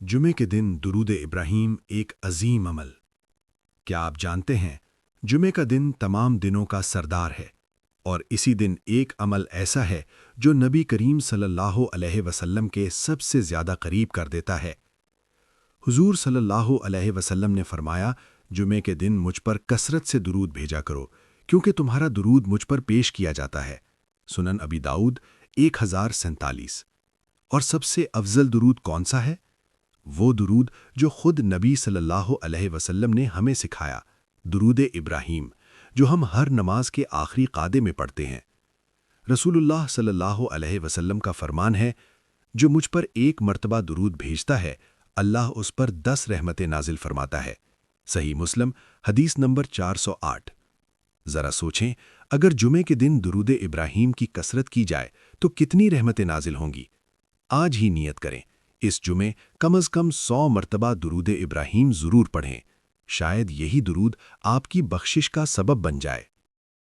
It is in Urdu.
جمعے کے دن درود ابراہیم ایک عظیم عمل۔ کیا آپ جانتے ہیں جمعے کا دن تمام دنوں کا سردار ہے، اور اسی دن ایک عمل ایسا ہے جو نبی کریم صلی اللہ علیہ وسلم کے سب سے زیادہ قریب کر دیتا ہے۔ حضور صلی اللہ علیہ وسلم نے فرمایا، جمعے کے دن مجھ پر کثرت سے درود بھیجا کرو کیونکہ تمہارا درود مجھ پر پیش کیا جاتا ہے۔ سنن ابی داؤد 1047۔ اور سب سے افضل درود کون سا ہے؟ وہ درود جو خود نبی صلی اللہ علیہ وسلم نے ہمیں سکھایا، درود ابراہیم، جو ہم ہر نماز کے آخری قعدے میں پڑھتے ہیں۔ رسول اللہ صلی اللہ علیہ وسلم کا فرمان ہے، جو مجھ پر ایک مرتبہ درود بھیجتا ہے، اللہ اس پر 10 رحمتیں نازل فرماتا ہے۔ صحیح مسلم حدیث نمبر 408۔ ذرا سوچیں، اگر جمعے کے دن درود ابراہیم کی کثرت کی جائے تو کتنی رحمتیں نازل ہوں گی؟ آج ہی نیت کریں، اس جمعے کم از کم 100 مرتبہ درود ابراہیم ضرور پڑھیں۔ شاید یہی درود آپ کی بخشش کا سبب بن جائے۔